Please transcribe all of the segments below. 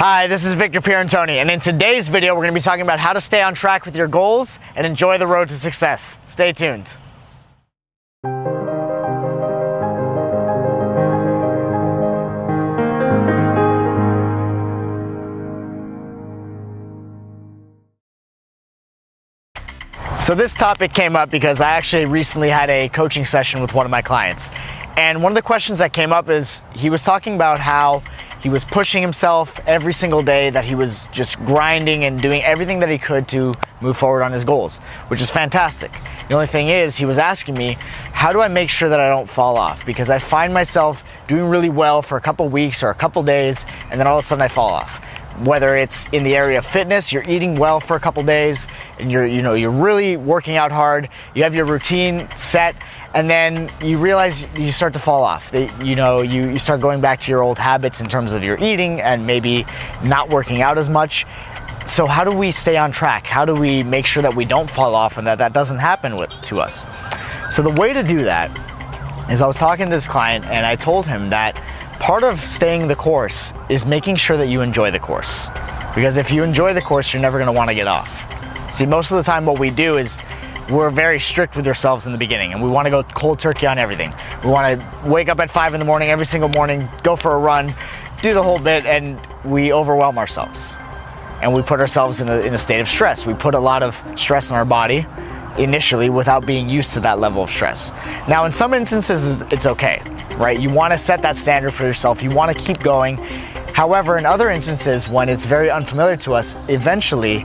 Hi, this is Victor Pierantoni, and in today's video we're going to be talking about how to stay on track with your goals and enjoy the road to success. Stay tuned. So this topic came up because I actually recently had a coaching session with one of my clients. And one of the questions that came up is he was talking about how he was pushing himself every single day, that he was just grinding and doing everything that he could to move forward on his goals, which is fantastic. The only thing is, he was asking me, how do I make sure that I don't fall off? Because I find myself doing really well for a couple weeks or a couple days, and then all of a sudden I fall off. Whether it's in the area of fitness, you're eating well for a couple days and you're really working out hard, you have your routine set, and then you realize you start to fall off. You start going back to your old habits in terms of your eating and maybe not working out as much. So how do we stay on track? How do we make sure that we don't fall off and that doesn't happen to us? So the way to do that is, I was talking to this client and I told him that part of staying the course is making sure that you enjoy the course. Because if you enjoy the course, you're never going to want to get off. See, most of the time what we do is we're very strict with ourselves in the beginning and we want to go cold turkey on everything. We want to wake up at 5 in the morning every single morning, go for a run, do the whole bit, and we overwhelm ourselves. And we put ourselves in a state of stress. We put a lot of stress on our body initially without being used to that level of stress. Now, in some instances, it's okay, right? You want to set that standard for yourself. You want to keep going. However, in other instances, when it's very unfamiliar to us, eventually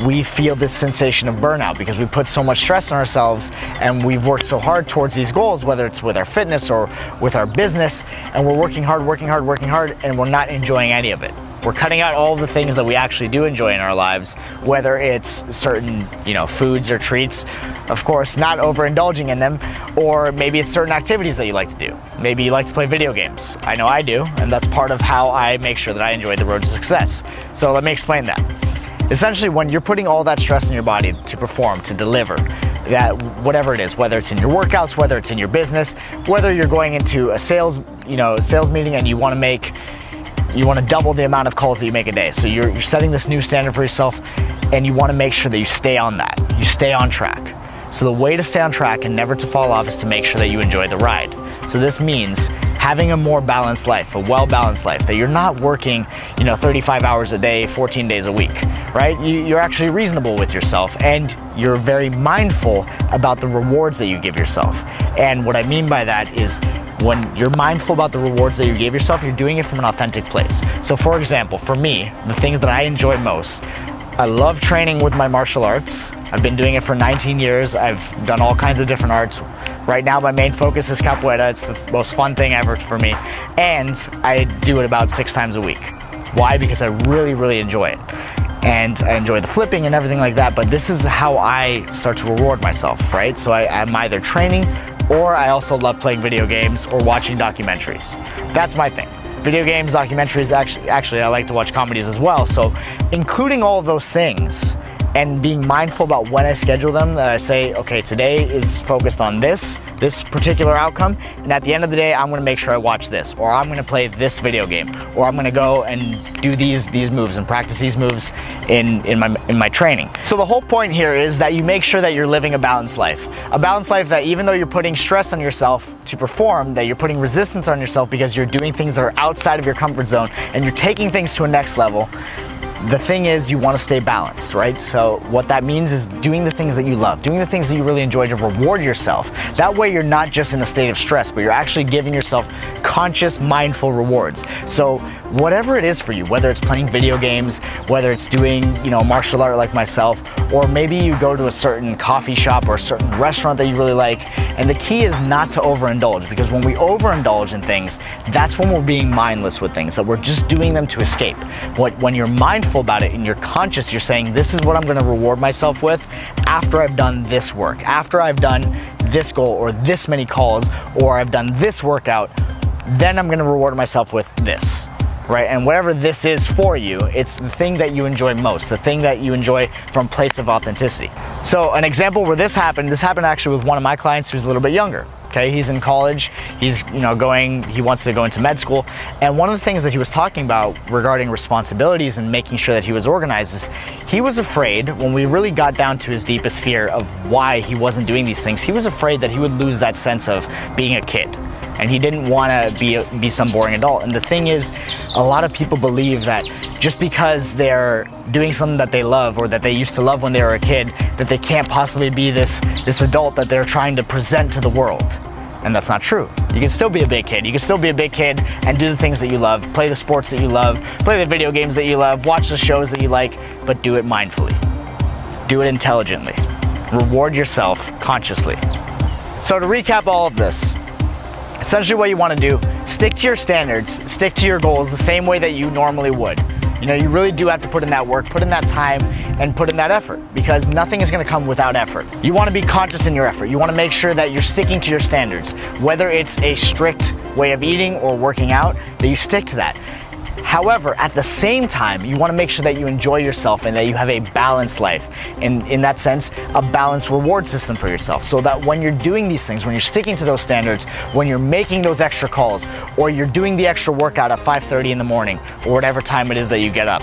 we feel this sensation of burnout because we put so much stress on ourselves and we've worked so hard towards these goals, whether it's with our fitness or with our business, and we're working hard, and we're not enjoying any of it. We're cutting out all the things that we actually do enjoy in our lives, whether it's certain, foods or treats, of course, not overindulging in them, or maybe it's certain activities that you like to do. Maybe you like to play video games. I know I do, and that's part of how I make sure that I enjoy the road to success. So let me explain that. Essentially, when you're putting all that stress in your body to perform, to deliver, that whatever it is, whether it's in your workouts, whether it's in your business, whether you're going into a sales meeting and you want to double the amount of calls that you make a day. So you're setting this new standard for yourself and you want to make sure that you stay on that. You stay on track. So the way to stay on track and never to fall off is to make sure that you enjoy the ride. So this means having a more balanced life, a well-balanced life, that you're not working, 35 hours a day, 14 days a week, right? You're actually reasonable with yourself and you're very mindful about the rewards that you give yourself. And what I mean by that is, when you're mindful about the rewards that you gave yourself, you're doing it from an authentic place. So for example, for me, the things that I enjoy most, I love training with my martial arts. I've been doing it for 19 years. I've done all kinds of different arts. Right now, my main focus is capoeira. It's the most fun thing ever for me. And I do it about 6 times a week. Why? Because I really, really enjoy it. And I enjoy the flipping and everything like that, but this is how I start to reward myself, right? So I'm either training, or I also love playing video games or watching documentaries. That's my thing. Video games, documentaries, actually I like to watch comedies as well. So including all of those things and being mindful about when I schedule them, that I say, okay, today is focused on this particular outcome, and at the end of the day, I'm gonna make sure I watch this, or I'm gonna play this video game, or I'm gonna go and do these moves and practice these moves in my training. So the whole point here is that you make sure that you're living a balanced life. A balanced life that even though you're putting stress on yourself to perform, that you're putting resistance on yourself because you're doing things that are outside of your comfort zone and you're taking things to a next level. The thing is, you want to stay balanced, right? So what that means is doing the things that you love, doing the things that you really enjoy to reward yourself. That way you're not just in a state of stress, but you're actually giving yourself conscious, mindful rewards. So whatever it is for you, whether it's playing video games, whether it's doing, martial art like myself, or maybe you go to a certain coffee shop or a certain restaurant that you really like. And the key is not to overindulge, because when we overindulge in things, that's when we're being mindless with things, that we're just doing them to escape. When you're mindful about it and you're conscious, you're saying, this is what I'm going to reward myself with after I've done this work, after I've done this goal or this many calls, or I've done this workout, then I'm going to reward myself with this. Right? And whatever this is for you, it's the thing that you enjoy most, the thing that you enjoy from a place of authenticity. So an example where this happened actually with one of my clients who's a little bit younger. Okay, he's in college. He's he wants to go into med school. And one of the things that he was talking about regarding responsibilities and making sure that he was organized is he was afraid, when we really got down to his deepest fear of why he wasn't doing these things, he was afraid that he would lose that sense of being a kid. And he didn't want to be some boring adult. And the thing is, a lot of people believe that just because they're doing something that they love or that they used to love when they were a kid, that they can't possibly be this adult that they're trying to present to the world. And that's not true. You can still be a big kid. You can still be a big kid and do the things that you love, play the sports that you love, play the video games that you love, watch the shows that you like, but do it mindfully. Do it intelligently. Reward yourself consciously. So to recap all of this, essentially what you want to do, stick to your standards, stick to your goals the same way that you normally would. You really do have to put in that work, put in that time, and put in that effort, because nothing is going to come without effort. You want to be conscious in your effort. You want to make sure that you're sticking to your standards, whether it's a strict way of eating or working out, that you stick to that. However, at the same time, you want to make sure that you enjoy yourself and that you have a balanced life. And in that sense, a balanced reward system for yourself, so that when you're doing these things, when you're sticking to those standards, when you're making those extra calls, or you're doing the extra workout at 5:30 in the morning, or whatever time it is that you get up,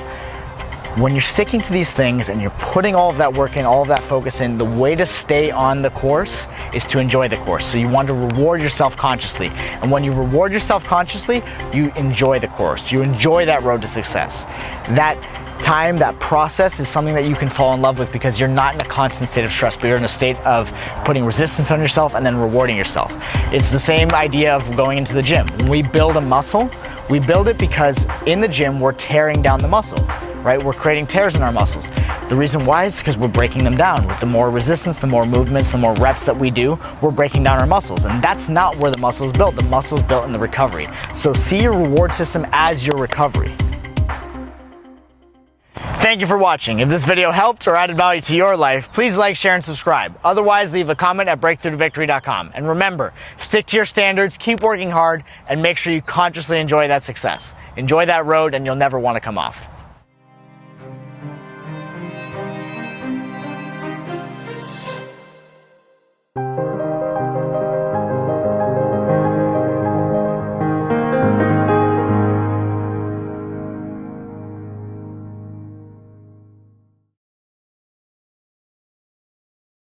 when you're sticking to these things and you're putting all of that work in, all of that focus in, the way to stay on the course is to enjoy the course. So you want to reward yourself consciously. And when you reward yourself consciously, you enjoy the course. You enjoy that road to success. That time, that process is something that you can fall in love with, because you're not in a constant state of stress, but you're in a state of putting resistance on yourself and then rewarding yourself. It's the same idea of going into the gym. When we build a muscle, we build it because in the gym, we're tearing down the muscle. Right? We're creating tears in our muscles. The reason why is because we're breaking them down. With the more resistance, the more movements, the more reps that we do, we're breaking down our muscles. And that's not where the muscle is built. The muscle is built in the recovery. So see your reward system as your recovery. Thank you for watching. If this video helped or added value to your life, please like, share, and subscribe. Otherwise, leave a comment at breakthroughtovictory.com. And remember, stick to your standards, keep working hard, and make sure you consciously enjoy that success. Enjoy that road, and you'll never want to come off.